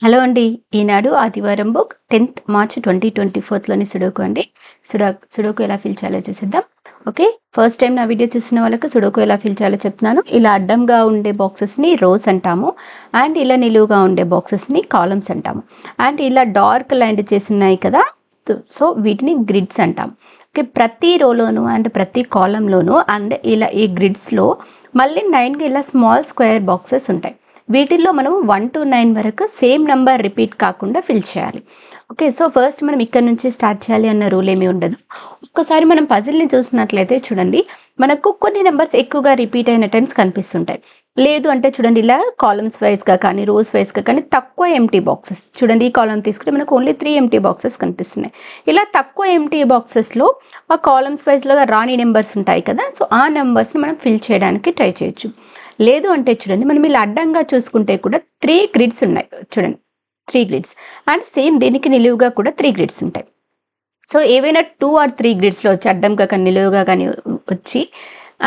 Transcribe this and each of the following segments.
Hello అండి. ఈనాడు ఆదివారం book 10th March 2024లోని sudoku అండి. సుడోకు ఎలా ఫిల్ చేయాలో చూసేద్దాం. ఓకే, ఫస్ట్ టైం నా వీడియో చూసిన వాళ్ళకి సుడోకు ఎలా ఫిల్ చేయాలో చెప్తున్నాను. ఇలా అడ్డంగా ఉండే బాక్సెస్ని రోస్ అంటాము, అండ్ ఇలా నిలువుగా ఉండే బాక్సెస్ని కాలమ్స్ అంటాము, అండ్ ఇలా డార్క్ లైన్ చేసి ఉన్నాయి కదా, సో వీటిని గ్రిడ్స్ అంటాం. ఓకే, ప్రతి రోలోను అండ్ ప్రతి కాలంలోను అండ్ ఇలా ఈ గ్రిడ్స్లో మళ్ళీ 9కి ఇలా స్మాల్ స్క్వేర్ బాక్సెస్ ఉంటాయి. వీటిల్లో మనం 1 to 9 వరకు సేమ్ నెంబర్ రిపీట్ కాకుండా ఫిల్ చేయాలి. ఓకే, సో ఫస్ట్ మనం ఇక్కడ నుంచి స్టార్ట్ చేయాలి అన్న రూల్ ఏమీ ఉండదు. ఒక్కసారి మనం పజిల్ని చూసినట్లయితే చూడండి, మనకు కొన్ని నెంబర్స్ ఎక్కువగా రిపీట్ అయిన టైమ్స్ కనిపిస్తుంటాయి. లేదు అంటే చూడండి, ఇలా కాలమ్స్ వైజ్గా కానీ రోస్ వైజ్గా కానీ తక్కువ ఎంటీ బాక్సెస్ చూడండి. ఈ కాలమ్ తీసుకుంటే మనకు ఓన్లీ 3 ఎంటీ బాక్సెస్ కనిపిస్తున్నాయి. ఇలా తక్కువ ఎంటీ బాక్సెస్లో ఆ కాలమ్స్ వైజ్లో రాని నెంబర్స్ ఉంటాయి కదా, సో ఆ నెంబర్స్ని మనం ఫిల్ చేయడానికి ట్రై చేయొచ్చు. లేదు అంటే చూడండి, మనం ఇలా అడ్డంగా చూసుకుంటే కూడా 3 గ్రిడ్స్ ఉన్నాయి చూడండి, 3 గ్రిడ్స్, అండ్ సేమ్ దీనికి నిలువుగా కూడా 3 గ్రిడ్స్ ఉంటాయి. సో ఏవైనా 2 or 3 గ్రిడ్స్లో వచ్చి అడ్డంగా కానీ నిలువుగా కానీ వచ్చి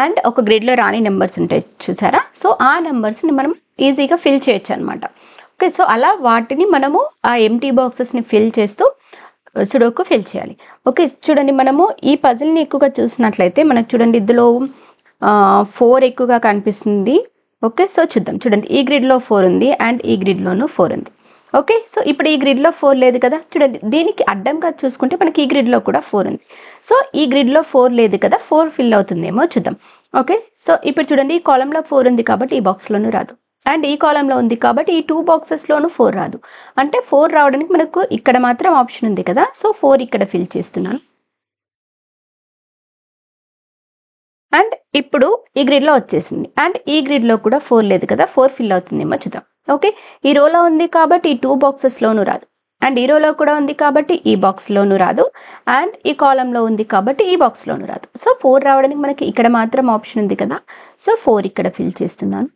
అండ్ ఒక గ్రిడ్లో రాని నెంబర్స్ ఉంటాయి చూసారా, సో ఆ నెంబర్స్ని మనం ఈజీగా ఫిల్ చేయొచ్చు అనమాట. ఓకే, సో అలా వాటిని మనము ఆ ఎంటీ బాక్సెస్ని ఫిల్ చేస్తూ సుడోకు ఫిల్ చేయాలి. ఓకే, చూడండి, మనము ఈ పజిల్ని ఎక్కువగా చూసినట్లయితే మనకు చూడండి ఇందులో 4 ఎక్కువగా కనిపిస్తుంది. ఓకే, సో చూద్దాం. చూడండి, ఈ గ్రిడ్లో 4 ఉంది అండ్ ఈ గ్రిడ్లోనూ 4 ఉంది. ఓకే, సో ఇప్పుడు ఈ గ్రిడ్లో 4 లేదు కదా, చూడండి దీనికి అడ్డంగా చూసుకుంటే మనకి ఈ గ్రిడ్లో కూడా 4 ఉంది. సో ఈ గ్రిడ్లో 4 లేదు కదా, 4 ఫిల్ అవుతుందేమో చూద్దాం. ఓకే, సో ఇప్పుడు చూడండి, ఈ కాలంలో 4 ఉంది కాబట్టి ఈ బాక్స్లోనూ రాదు, అండ్ ఈ కాలంలో ఉంది కాబట్టి ఈ 2 బాక్సెస్లోనూ 4 రాదు. అంటే 4 రావడానికి మనకు ఇక్కడ మాత్రం ఆప్షన్ ఉంది కదా, సో 4 ఇక్కడ ఫిల్ చేస్తున్నాను. అండ్ ఇప్పుడు ఈ గ్రిడ్లో వచ్చేసింది, అండ్ ఈ గ్రిడ్లో కూడా 4 లేదు కదా, 4 ఫిల్ అవుతుందేమో చూద్దాం. ఓకే, ఈ రోలో ఉంది కాబట్టి ఈ 2 బాక్సెస్లోనూ రాదు, అండ్ ఈ రోలో కూడా ఉంది కాబట్టి ఈ బాక్స్లోనూ రాదు, అండ్ ఈ కాలంలో ఉంది కాబట్టి ఈ బాక్స్లోనూ రాదు. సో 4 రావడానికి మనకి ఇక్కడ మాత్రం ఆప్షన్ ఉంది కదా, సో 4 ఇక్కడ ఫిల్ చేస్తున్నాను.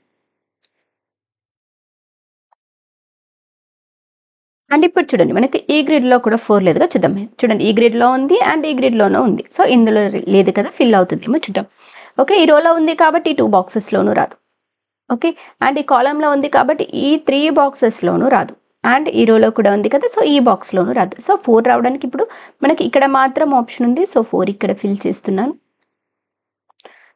అండ్ ఇప్పుడు చూడండి, మనకి ఈ గ్రిడ్లో కూడా 4 లేదుగా చూద్దాం. చూడండి, ఈ గ్రిడ్లో ఉంది అండ్ ఈ గ్రిడ్లోనూ ఉంది, సో ఇందులో లేదు కదా, ఫిల్ అవుతుందేమో చూద్దాం. ఓకే, ఈ రోలో ఉంది కాబట్టి ఈ 2 బాక్సెస్లోనూ రాదు. ఓకే, అండ్ ఈ కాలంలో ఉంది కాబట్టి ఈ 3 బాక్సెస్లోనూ రాదు, అండ్ ఈ రోలో కూడా ఉంది కదా, సో ఈ బాక్స్లోనూ రాదు. సో 4 రావడానికి ఇప్పుడు మనకి ఇక్కడ మాత్రం ఆప్షన్ ఉంది, సో 4 ఇక్కడ ఫిల్ చేస్తున్నాను.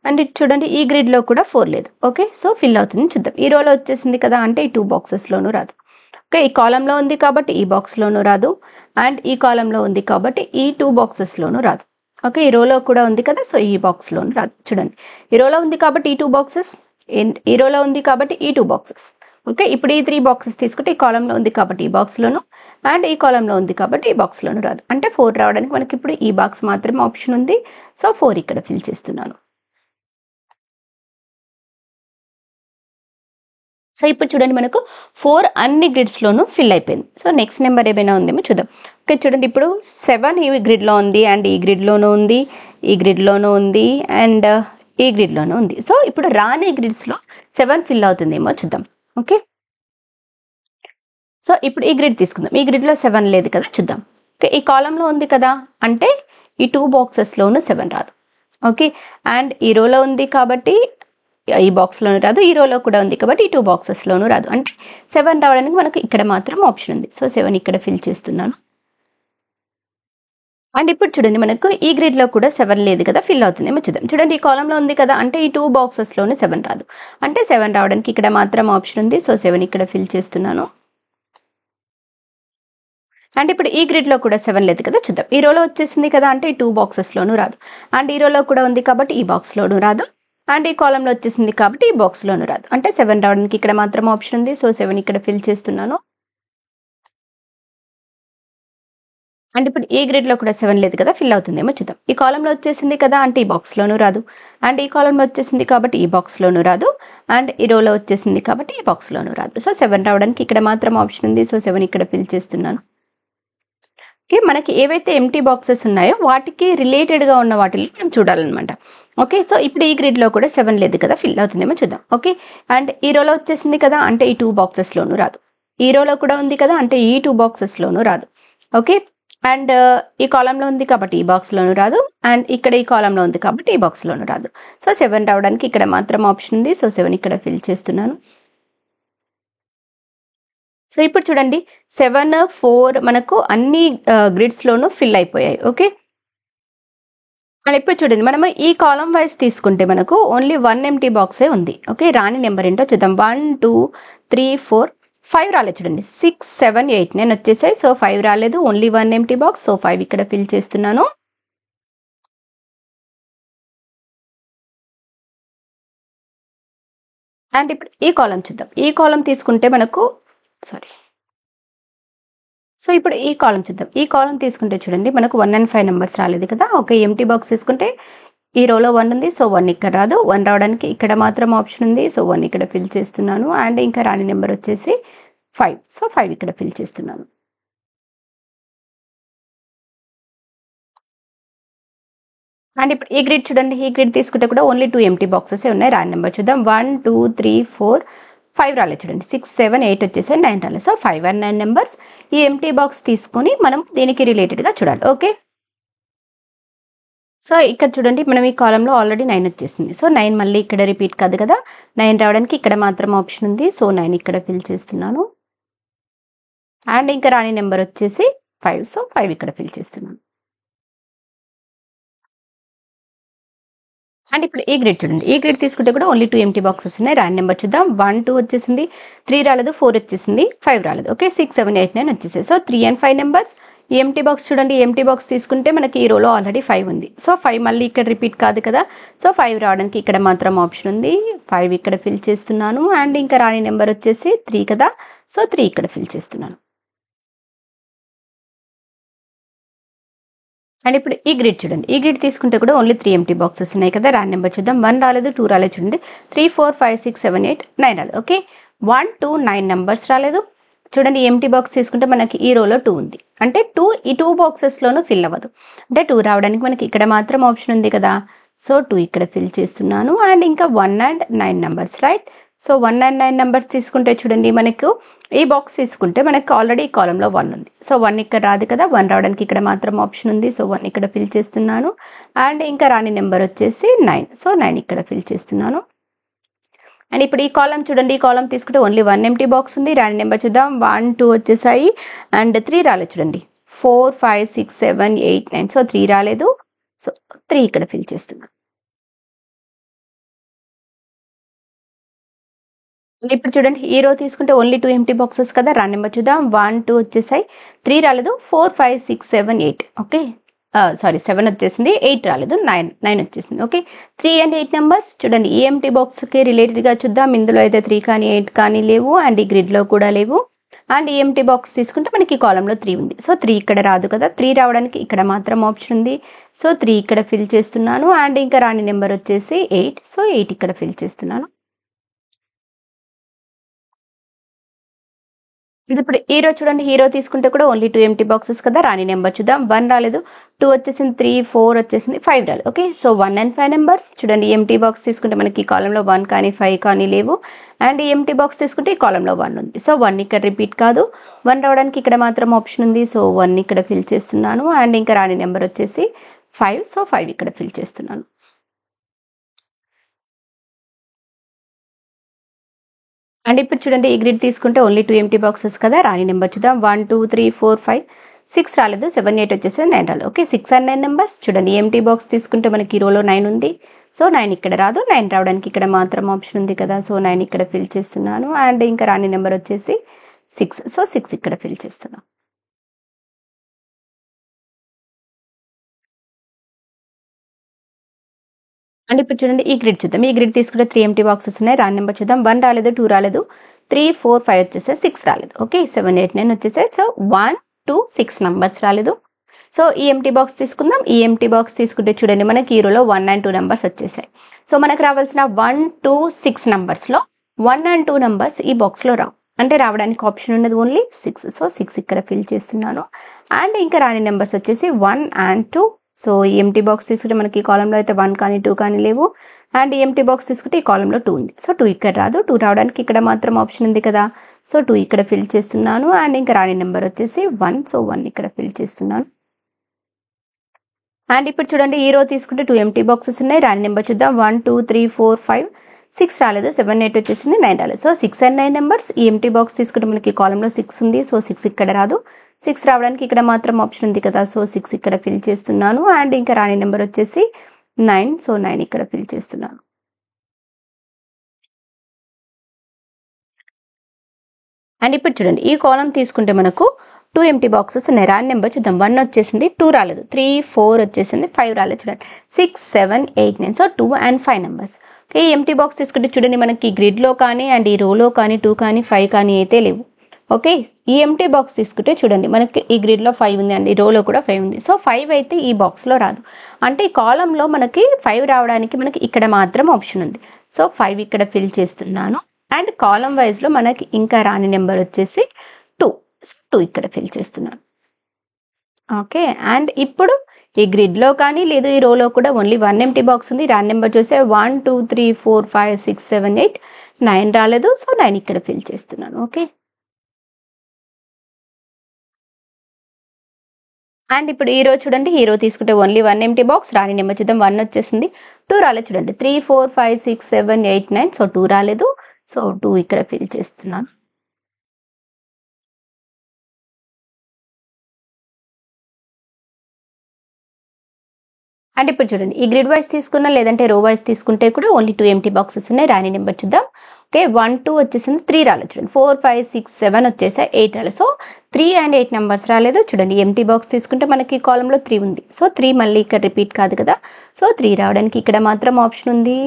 అండ్ ఇది చూడండి, ఈ గ్రిడ్లో కూడా 4 లేదు. ఓకే, సో ఫిల్ అవుతుంది చూద్దాం. ఈ రోలో వచ్చేసింది కదా, అంటే ఈ 2 బాక్సెస్లోనూ రాదు. ఓకే, ఈ కాలంలో ఉంది కాబట్టి ఈ బాక్స్లోనూ రాదు, అండ్ ఈ కాలంలో ఉంది కాబట్టి ఈ 2 బాక్సెస్లోనూ రాదు. ఓకే, ఈ రోలో కూడా ఉంది కదా, సో ఈ బాక్స్లోనూ రాదు. చూడండి, ఈ రోలో ఉంది కాబట్టి ఈ 2 బాక్సెస్, ఈ రోలో ఉంది కాబట్టి ఈ 2 బాక్సెస్. ఓకే, ఇప్పుడు ఈ 3 బాక్సెస్ తీసుకుంటే ఈ కాలంలో ఉంది కాబట్టి ఈ బాక్స్లోను, అండ్ ఈ కాలంలో ఉంది కాబట్టి ఈ బాక్స్లోనూ రాదు. అంటే 4 రావడానికి మనకి ఇప్పుడు ఈ బాక్స్ మాత్రమే ఆప్షన్ ఉంది, సో 4 ఇక్కడ ఫిల్ చేస్తున్నాను. సో ఇప్పుడు చూడండి, మనకు 4 అన్ని గ్రిడ్స్లోనూ ఫిల్ అయిపోయింది. సో నెక్స్ట్ నెంబర్ ఏమైనా ఉందేమో చూద్దాం. ఓకే, చూడండి, ఇప్పుడు 7 ఈ గ్రిడ్లో ఉంది, అండ్ ఈ గ్రిడ్లోనూ ఉంది, ఈ గ్రిడ్లోనూ ఉంది, అండ్ ఈ గ్రిడ్లోనూ ఉంది. సో ఇప్పుడు రాని గ్రిడ్స్లో 7 ఫిల్ అవుతుందేమో చూద్దాం. ఓకే, సో ఇప్పుడు ఈ గ్రిడ్ తీసుకుందాం. ఈ గ్రిడ్లో 7 లేదు కదా, చూద్దాం. ఓకే, ఈ కాలంలో ఉంది కదా, అంటే ఈ 2 బాక్సెస్లోనూ 7 రాదు. ఓకే, అండ్ ఈ రోలో ఉంది కాబట్టి ఈ బాక్స్లోనూ రాదు, ఈ రోలో కూడా ఉంది కాబట్టి ఈ 2 బాక్సెస్లోనూ రాదు. అంటే 7 రావడానికి మనకు ఇక్కడ మాత్రం ఆప్షన్ ఉంది, సో 7 ఇక్కడ ఫిల్ చేస్తున్నాను. అండ్ ఇప్పుడు చూడండి, మనకు ఈ గ్రిడ్లో కూడా 7 లేదు కదా, ఫిల్ అవుతుందేమో చూద్దాం. చూడండి, ఈ కాలంలో ఉంది కదా, అంటే ఈ 2 బాక్సెస్లోనూ 7 రాదు. అంటే 7 రావడానికి ఇక్కడ మాత్రం ఆప్షన్ ఉంది, సో 7 ఇక్కడ ఫిల్ చేస్తున్నాను. అండ్ ఇప్పుడు ఈ గ్రిడ్లో కూడా 7 లేదు కదా, చూద్దాం. ఈ రోలో వచ్చేసింది కదా, అంటే ఈ 2 బాక్సెస్లోనూ రాదు, అండ్ ఈ రోలో కూడా ఉంది కాబట్టి ఈ బాక్స్లోనూ రాదు, అండ్ ఈ కాలంలో వచ్చేసింది కాబట్టి ఈ బాక్స్లోనూ రాదు. అంటే 7 రావడానికి ఇక్కడ మాత్రం ఆప్షన్ ఉంది, సో 7 ఇక్కడ ఫిల్ చేస్తున్నాను. అండ్ ఇప్పుడు ఈ గ్రిడ్లో కూడా 7 లేదు కదా, ఫిల్ అవుతుందేమో చూద్దాం. ఈ కాలంలో వచ్చేసింది కదా, అంటే ఈ బాక్స్లోనూ రాదు, అండ్ ఈ కాలంలో వచ్చేసింది కాబట్టి ఈ బాక్స్లోనూ రాదు, అండ్ ఈ రోలో వచ్చేసింది కాబట్టి ఈ బాక్స్లోనూ రాదు. సో 7 రావడానికి ఇక్కడ మాత్రం ఆప్షన్ ఉంది, సో 7 ఇక్కడ ఫిల్ చేస్తున్నాను. ఓకే, మనకి ఏవైతే ఎంటీ బాక్సెస్ ఉన్నాయో వాటికి రిలేటెడ్గా ఉన్న వాటిని మనం చూడాలన్నమాట. ఓకే, సో ఇప్పుడు ఈ గ్రిడ్లో కూడా 7 లేదు కదా, ఫిల్ అవుతుందేమో చూద్దాం. ఓకే, అండ్ ఈ రోలో వచ్చేసింది కదా, అంటే ఈ 2 బాక్సెస్లోనూ రాదు, ఈ రోలో కూడా ఉంది కదా, అంటే ఈ 2 బాక్సెస్లోనూ రాదు. ఓకే, అండ్ ఈ కాలంలో ఉంది కాబట్టి ఈ బాక్స్లోనూ రాదు, అండ్ ఇక్కడ ఈ కాలంలో ఉంది కాబట్టి ఈ బాక్స్లోనూ రాదు. సో 7 రావడానికి ఇక్కడ మాత్రం ఆప్షన్ ఉంది, సో 7 ఇక్కడ ఫిల్ చేస్తున్నాను. సో ఇప్పుడు చూడండి 7, 4 మనకు అన్ని గ్రిడ్స్లోనూ ఫిల్ అయిపోయాయి. ఓకే, అండ్ ఇప్పుడు చూడండి మనం ఈ కాలం వైజ్ తీసుకుంటే మనకు ఓన్లీ 1 ఎంటీ బాక్సే ఉంది. ఓకే, రాని నెంబర్ ఏంటో చూద్దాం. 1, 2, 3, 4, 5 రాలేదు చూడండి. 6, 7, 8, 9 వచ్చేసాయి. సో 5 రాలేదు, ఓన్లీ 1 ఎంటీ బాక్స్. సో 5 ఇక్కడ ఫిల్ చేస్తున్నాను. అండ్ ఇప్పుడు ఈ కాలం చూద్దాం. ఈ కాలం తీసుకుంటే మనకు సో ఇప్పుడు ఈ కాలం చూద్దాం. ఈ కాలం తీసుకుంటే చూడండి మనకు 1 and 5 నెంబర్స్ రాలేదు కదా. ఓకే, ఎంటీ బాక్స్ తీసుకుంటే ఈ రోలో 1 ఉంది. సో 1 ఇక్కడ రాదు. 1 రావడానికి ఇక్కడ మాత్రం ఆప్షన్ ఉంది. సో 1 ఇక్కడ ఫిల్ చేస్తున్నాను. అండ్ ఇంకా రాని నెంబర్ వచ్చేసి 5. సో 5 ఇక్కడ ఫిల్ చేస్తున్నాను. అండ్ ఇప్పుడు ఈ గ్రిడ్ చూడండి. ఈ గ్రిడ్ తీసుకుంటే కూడా ఓన్లీ 2 ఎంటీ బాక్సెస్ ఉన్నాయి. రాని నెంబర్ చూద్దాం. 1, 2, 3, 4, 5 రాలేదు చూడండి. 6, 7, 8 వచ్చేసాయి. 9 రాలేదు. సో 5 and 9 నెంబర్స్ ఈ ఎంటీ బాక్స్ తీసుకొని మనం దీనికి రిలేటెడ్గా చూడాలి. ఓకే, సో ఇక్కడ చూడండి మనం ఈ కాలంలో ఆల్రెడీ 9 వచ్చేసింది. సో 9 మళ్ళీ ఇక్కడ రిపీట్ కాదు కదా. 9 రావడానికి ఇక్కడ మాత్రం ఆప్షన్ ఉంది. సో 9 ఇక్కడ ఫిల్ చేస్తున్నాను. అండ్ ఇంకా రాని నెంబర్ వచ్చేసి 5. సో 5 ఇక్కడ ఫిల్ చేస్తున్నాను. అండ్ ఇప్పుడు ఈ గ్రిడ్ చూడండి. ఈ గ్రిడ్ తీసుకుంటే కూడా ఓన్లీ 2 ఎంటీ బాక్సెస్ ఉన్నాయి. రాని నెంబర్ చూద్దాం. 1, 2 వచ్చేసింది. 3 రాలేదు. 4 వచ్చేసింది. 5 రాలేదు. ఓకే, 6, 7, 8, 9 వచ్చేసాయి. So 3 and 5 numbers. ఈ ఎంటీ బాక్స్ చూడండి. ఎంటీ బాక్స్ తీసుకుంటే మనకి ఈ రోలో ఆల్రెడీ 5 ఉంది. సో 5 మళ్ళీ ఇక్కడ రిపీట్ కాదు కదా. సో 5 రావడానికి ఇక్కడ మాత్రం ఆప్షన్ ఉంది. 5 ఇక్కడ ఫిల్ చేస్తున్నాను. అండ్ ఇంకా రాని నెంబర్ వచ్చేసి 3 కదా. సో 3 ఇక్కడ ఫిల్ చేస్తున్నాను. అండ్ ఇప్పుడు ఈ గ్రిడ్ చూడండి. ఈ గ్రిడ్ తీసుకుంటే కూడా ఓన్లీ 3 ఎంటీ బాక్సెస్ ఉన్నాయి కదా. రాని నెంబర్ చూద్దాం. 1 రాలేదు, 2 రాలేదు చూడండి. 3, 4, 5, 6, 7, 8, 9 రాలేదు. ఓకే, 1, 2, 9 నెంబర్స్ రాలేదు చూడండి. ఎంటీ బాక్స్ తీసుకుంటే మనకి ఈ రోలో 2 ఉంది. అంటే 2 ఈ 2 బాక్సెస్లోనూ ఫిల్ అవ్వదు. అంటే 2 రావడానికి మనకి ఇక్కడ మాత్రం ఆప్షన్ ఉంది కదా. సో 2 ఇక్కడ ఫిల్ చేస్తున్నాను. అండ్ ఇంకా 1 and 9 numbers, right. So 1 and 9 numbers తీసుకుంటే చూడండి మనకు ఈ బాక్స్ తీసుకుంటే మనకి ఆల్రెడీ ఈ కాలంలో 1 ఉంది. సో 1 ఇక్కడ రాదు కదా. 1 రావడానికి ఇక్కడ మాత్రం ఆప్షన్ ఉంది. సో 1 ఇక్కడ ఫిల్ చేస్తున్నాను. అండ్ ఇంకా రాని నెంబర్ వచ్చేసి 9. సో 9 ఇక్కడ ఫిల్ చేస్తున్నాను. అండ్ ఇప్పుడు ఈ కాలం చూడండి. ఈ కాలం తీసుకుంటే ఓన్లీ 1 ఎంటీ బాక్స్ ఉంది. రాని నెంబర్ చూద్దాం. 1, 2 వచ్చేసాయి. అండ్ 3 రాలేదు చూడండి. 4, 5, 6, 7, 8, 9. సో 3 రాలేదు. సో 3 ఇక్కడ ఫిల్ చేస్తున్నాను. ఇప్పుడు చూడండి ఈ రో తీసుకుంటే ఓన్లీ 2 ఎంటీ బాక్సెస్ కదా. రాని నెంబర్ చూద్దాం. 1, 2 వచ్చేసాయి. 3 రాలేదు. 4, 5, 6, 7, 8. ఓకే, 7 వచ్చేసింది. 8 రాలేదు. 9 వచ్చేసింది. ఓకే, 3 and 8 నెంబర్స్ చూడండి. ఈ ఎంటీ బాక్స్కి రిలేటెడ్గా చూద్దాం. ఇందులో అయితే 3 కానీ 8 కానీ లేవు. అండ్ ఈ గ్రిడ్లో కూడా లేవు. అండ్ ఈ ఎంటీ బాక్స్ తీసుకుంటే మనకి ఈ కాలంలో 3 ఉంది. సో 3 ఇక్కడ రాదు కదా. 3 రావడానికి ఇక్కడ మాత్రం ఆప్షన్ ఉంది. సో 3 ఇక్కడ ఫిల్ చేస్తున్నాను. అండ్ ఇంకా రాని నెంబర్ వచ్చేసి 8. సో 8 ఇక్కడ ఫిల్ చేస్తున్నాను. ఇది ఇప్పుడు హీరో చూడండి. హీరో తీసుకుంటే కూడా ఓన్లీ 2 ఎంటీ బాక్సెస్ కదా. రాని నెంబర్ చూద్దాం. 1 రాలేదు, 2 వచ్చేసింది, 3, 4 వచ్చేసింది, 5 రాలేదు. ఓకే, సో 1 and 5 నెంబర్స్ చూడండి. ఎంటీ బాక్స్ తీసుకుంటే మనకి ఈ కాలంలో 1 కానీ 5 కానీ లేవు. అండ్ ఈ ఎంటీ బాక్స్ తీసుకుంటే ఈ కాలంలో 1 ఉంది. సో 1 ఇక్కడ రిపీట్ కాదు. 1 రావడానికి ఇక్కడ మాత్రం ఆప్షన్ ఉంది. సో 1 ఇక్కడ ఫిల్ చేస్తున్నాను. అండ్ ఇంకా రాని నెంబర్ వచ్చేసి 5. సో 5 ఇక్కడ ఫిల్ చేస్తున్నాను. అండ్ ఇప్పుడు చూడండి ఈ గ్రిడ్ తీసుకుంటే ఓన్లీ 2 ఎంటీ బాక్సెస్ కదా. రాని నెంబర్ చూద్దాం. 1, 2, 3, 4, 5, 6 రాలేదు. 7, 8 వచ్చేసి 9 రాలేదు. ఓకే, 6 and 9 నెంబర్స్ చూడండి. ఎంటీ బాక్స్ తీసుకుంటే మనకి ఈ రోలో 9 ఉంది. సో 9 ఇక్కడ రాదు. 9 రావడానికి ఇక్కడ మాత్రం ఆప్షన్ ఉంది కదా. సో 9 ఇక్కడ ఫిల్ చేస్తున్నాను. అండ్ ఇంకా రాని నెంబర్ వచ్చేసి 6. సో 6 ఇక్కడ ఫిల్ చేస్తున్నాను. అండ్ ఇప్పుడు చూడండి ఈ గ్రిడ్ చూద్దాం. ఈ గ్రిడ్ తీసుకుంటే 3 ఎంటీ బాక్సెస్ ఉన్నాయి. రాని నెంబర్ చూద్దాం. 1 రాలేదు, 2 రాలేదు, 3, 4, 5 వచ్చేసాయి, 6 రాలేదు. ఓకే, 7, 8, 9 వచ్చేసాయి. సో 1, 2, 6 నెంబర్స్ రాలేదు. సో ఈ ఎంటీ బాక్స్ తీసుకుందాం. ఈ ఎంటీ బాక్స్ తీసుకుంటే చూడండి మనకి ఈ రోలో 1 and 2 నెంబర్స్ వచ్చేసాయి. సో మనకు రావాల్సిన 1, 2, 6 నెంబర్స్లో 1 and 2 నెంబర్స్ ఈ బాక్స్లో రావు. అంటే రావడానికి ఆప్షన్ ఉన్నది ఓన్లీ 6. సో 6 ఇక్కడ ఫిల్ చేస్తున్నాను. అండ్ ఇంకా రాని నెంబర్స్ వచ్చేసి 1 and 2. సో ఈ ఎంటీ బాక్స్ తీసుకుంటే మనకి ఈ కాలంలో అయితే 1 కానీ 2 కానీ లేవు. అండ్ ఈ ఎంటీ బాక్స్ తీసుకుంటే ఈ కాలంలో 2 ఉంది. సో 2 ఇక్కడ రాదు. 2 రావడానికి ఇక్కడ మాత్రం ఆప్షన్ ఉంది కదా. సో 2 ఇక్కడ ఫిల్ చేస్తున్నాను. అండ్ ఇంకా రాని నెంబర్ వచ్చేసి 1. సో 1 ఇక్కడ ఫిల్ చేస్తున్నాను. అండ్ ఇప్పుడు చూడండి ఈ రో తీసుకుంటే 2 ఎంటీ బాక్సెస్ ఉన్నాయి. రాని నెంబర్ చూద్దాం. 1, 2, 3, 4, 5, 6 రాలేదు, 7 8 వచ్చేసింది, 9 రాలేదు. So 6 and 9 numbers. ఈ ఎంటీ బాక్స్ తీసుకుంటే మనకి కాలంలో 6 ఉంది, సో 6 ఇక్కడ రాదు. 6 రావడానికి ఇక్కడ మాత్రం ఆప్షన్ ఉంది కదా, సో 6 ఇక్కడ ఫిల్ చేస్తున్నాను. అండ్ ఇంకా రాని నెంబర్ వచ్చేసి 9, సో 9 ఇక్కడ ఫిల్ చేస్తున్నాను. అండ్ ఇప్పుడు చూడండి, ఈ కాలం తీసుకుంటే మనకు 2 ఎంటీ బాక్సెస్ ఉన్నాయి. రాని నెంబర్ చూద్దాం. 1 వచ్చేసింది, 2 రాలేదు, 3 4 వచ్చేసింది, 5 రాలేదు. చూడండి 6 7 8 9, సో 2 and 5 నెంబర్స్. ఓకే, ఈ ఎంటీ బాక్స్ తీసుకుంటే చూడండి మనకి గ్రిడ్లో కానీ అండ్ ఈ రోలో కానీ 2 కానీ 5 కానీ అయితే లేవు. ఓకే, ఈ ఎంటీ బాక్స్ తీసుకుంటే చూడండి మనకి ఈ గ్రిడ్లో 5 ఉంది అండ్ ఈ రోలో కూడా 5 ఉంది. సో 5 అయితే ఈ బాక్స్లో రాదు. అంటే ఈ కాలంలో మనకి 5 రావడానికి మనకి ఇక్కడ మాత్రం ఆప్షన్ ఉంది. సో 5 ఇక్కడ ఫిల్ చేస్తున్నాను. అండ్ కాలం వైజ్లో మనకి ఇంకా రాని నెంబర్ వచ్చేసి 2, సో 2 ఇక్కడ ఫిల్ చేస్తున్నాను. ఓకే, అండ్ ఇప్పుడు ఈ గ్రిడ్లో కానీ లేదు ఈ రోలో కూడా ఓన్లీ 1 ఎంటీ బాక్స్ ఉంది. రాని నెంబర్ చూస్తే 1 2 3 4 5 6 7 8 9 రాలేదు, సో 9 ఇక్కడ ఫిల్ చేస్తున్నాను. ఓకే, అండ్ ఇప్పుడు హీరో చూడండి, హీరో తీసుకుంటే ఓన్లీ 1 ఎంటీ బాక్స్. రాని నెంబర్ చూద్దాం. 1 వచ్చేసింది, 2 రాలేదు. చూడండి 3 4 5 6 7 8 9, సో 2 రాలేదు, సో 2 ఇక్కడ ఫిల్ చేస్తున్నాను. అండ్ ఇప్పుడు చూడండి, ఈ గ్రిడ్ వైజ్ తీసుకున్నా లేదంటే రో వైజ్ తీసుకుంటే కూడా ఓన్లీ 2 ఎంటీ బాక్సెస్ ఉన్నాయి. రాని నెంబర్ చూద్దాం. ఓకే, 1 2 వచ్చేసింది, 3 రాలేదు. చూడండి 4 5 6 7 వచ్చేసాయి, 8 రాలేదు. సో 3 and 8 నెంబర్స్ రాలేదు. చూడండి ఎంటీ బాక్స్ తీసుకుంటే మనకి కాలంలో 3 ఉంది. సో 3 మళ్ళీ ఇక్కడ రిపీట్ కాదు కదా, సో 3 రావడానికి ఇక్కడ మాత్రం ఆప్షన్ ఉంది.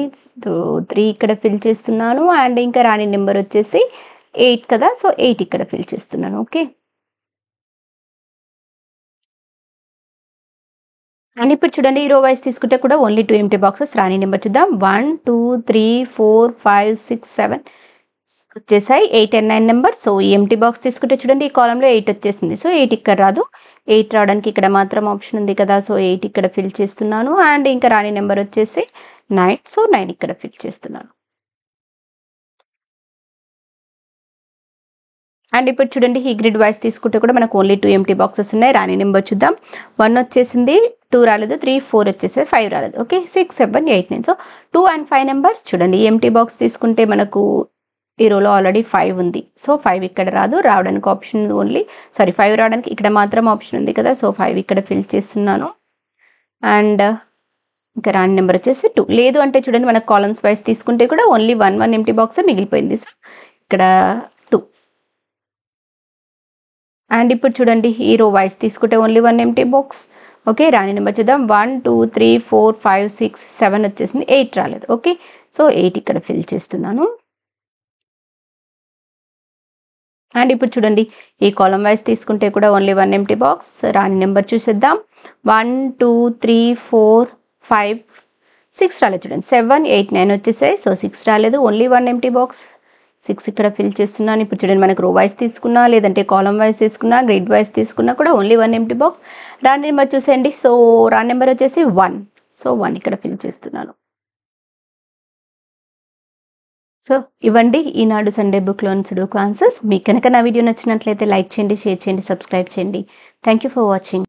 సో 3 ఇక్కడ ఫిల్ చేస్తున్నాను. అండ్ ఇంకా రాని నెంబర్ వచ్చేసి 8 కదా, సో 8 ఇక్కడ ఫిల్ చేస్తున్నాను. ఓకే, అండ్ ఇప్పుడు చూడండి ఈ రో వైజ్ తీసుకుంటే కూడా ఓన్లీ 2 ఎంటీ బాక్సెస్. రాని నెంబర్ చూద్దాం. 1 2 3 4 5 6 7 వచ్చేసాయి, 8 and 9 నెంబర్. సో ఈ ఎంటీ బాక్స్ తీసుకుంటే చూడండి ఈ కాలంలో 8 వచ్చేసింది. సో 8 ఇక్కడ రాదు, 8 రావడానికి ఇక్కడ మాత్రం ఆప్షన్ ఉంది కదా, సో 8 ఇక్కడ ఫిల్ చేస్తున్నాను. అండ్ ఇంకా రాని నెంబర్ వచ్చేసి 9, సో 9 ఇక్కడ ఫిల్ చేస్తున్నాను. అండ్ ఇప్పుడు చూడండి ఈ గ్రిడ్ వైజ్ తీసుకుంటే కూడా మనకు ఓన్లీ 2 ఎంటీ బాక్సెస్ ఉన్నాయి. రాని నెంబర్ చూద్దాం. 1 వచ్చేసింది, 2 రాలేదు, 3 4 వచ్చేసి 5 రాలేదు. Okay, 6 7 8 9, so 2 and 5 numbers. చూడండి ఈ ఎంటీ బాక్స్ తీసుకుంటే మనకు ఈ రోలో ఆల్రెడీ 5 ఉంది. సో 5 ఇక్కడ రాదు, రావడానికి ఆప్షన్ ఓన్లీ 5 రావడానికి ఇక్కడ మాత్రం ఆప్షన్ ఉంది కదా, సో 5 ఇక్కడ ఫిల్ చేస్తున్నాను. అండ్ ఇంకా రాని నెంబర్ వచ్చేసి 2. లేదు అంటే చూడండి మనకు కాలమ్స్ వైజ్ తీసుకుంటే కూడా ఓన్లీ 1 ఎంటీ బాక్స్ మిగిలిపోయింది. సో ఇక్కడ 2. అండ్ ఇప్పుడు చూడండి ఈ రో వైజ్ తీసుకుంటే ఓన్లీ 1 ఎంటీ బాక్స్. ఓకే, రాని నెంబర్ చూద్దాం. 1 2 3 4 5 6 7 వచ్చేసింది, 8 రాలేదు. ఓకే, సో 8 ఇక్కడ ఫిల్ చేస్తున్నాను. అండ్ ఇప్పుడు చూడండి ఈ కాలం వైజ్ తీసుకుంటే కూడా ఓన్లీ 1 ఎంటీ బాక్స్. రాని నెంబర్ చూసేద్దాం. 1 2 3 4 5 6 రాలేదు. చూడండి 7 8 9 వచ్చేసాయి, సో 6 రాలేదు, ఓన్లీ 1 ఎంటీ బాక్స్. 6 ఇక్కడ ఫిల్ చేస్తున్నాను. ఇప్పుడు చూడండి మనకు రో వైజ్ తీసుకున్నా లేదంటే కాలం వైజ్ తీసుకున్నా గ్రిడ్ వైజ్ తీసుకున్నా కూడా ఓన్లీ 1 ఎంటీ బాక్స్. రాని నెంబర్ చూసేయండి. సో రాని నెంబర్ వచ్చేసి 1, సో 1 ఇక్కడ ఫిల్ చేస్తున్నాను. సో ఇవ్వండి ఈనాడు సండే బుక్లోని సుడోకు ఆన్సర్స్. మీకు కనుక నా వీడియో నచ్చినట్లయితే లైక్ చేయండి, షేర్ చేయండి, సబ్స్క్రైబ్ చేయండి. Thank you for watching.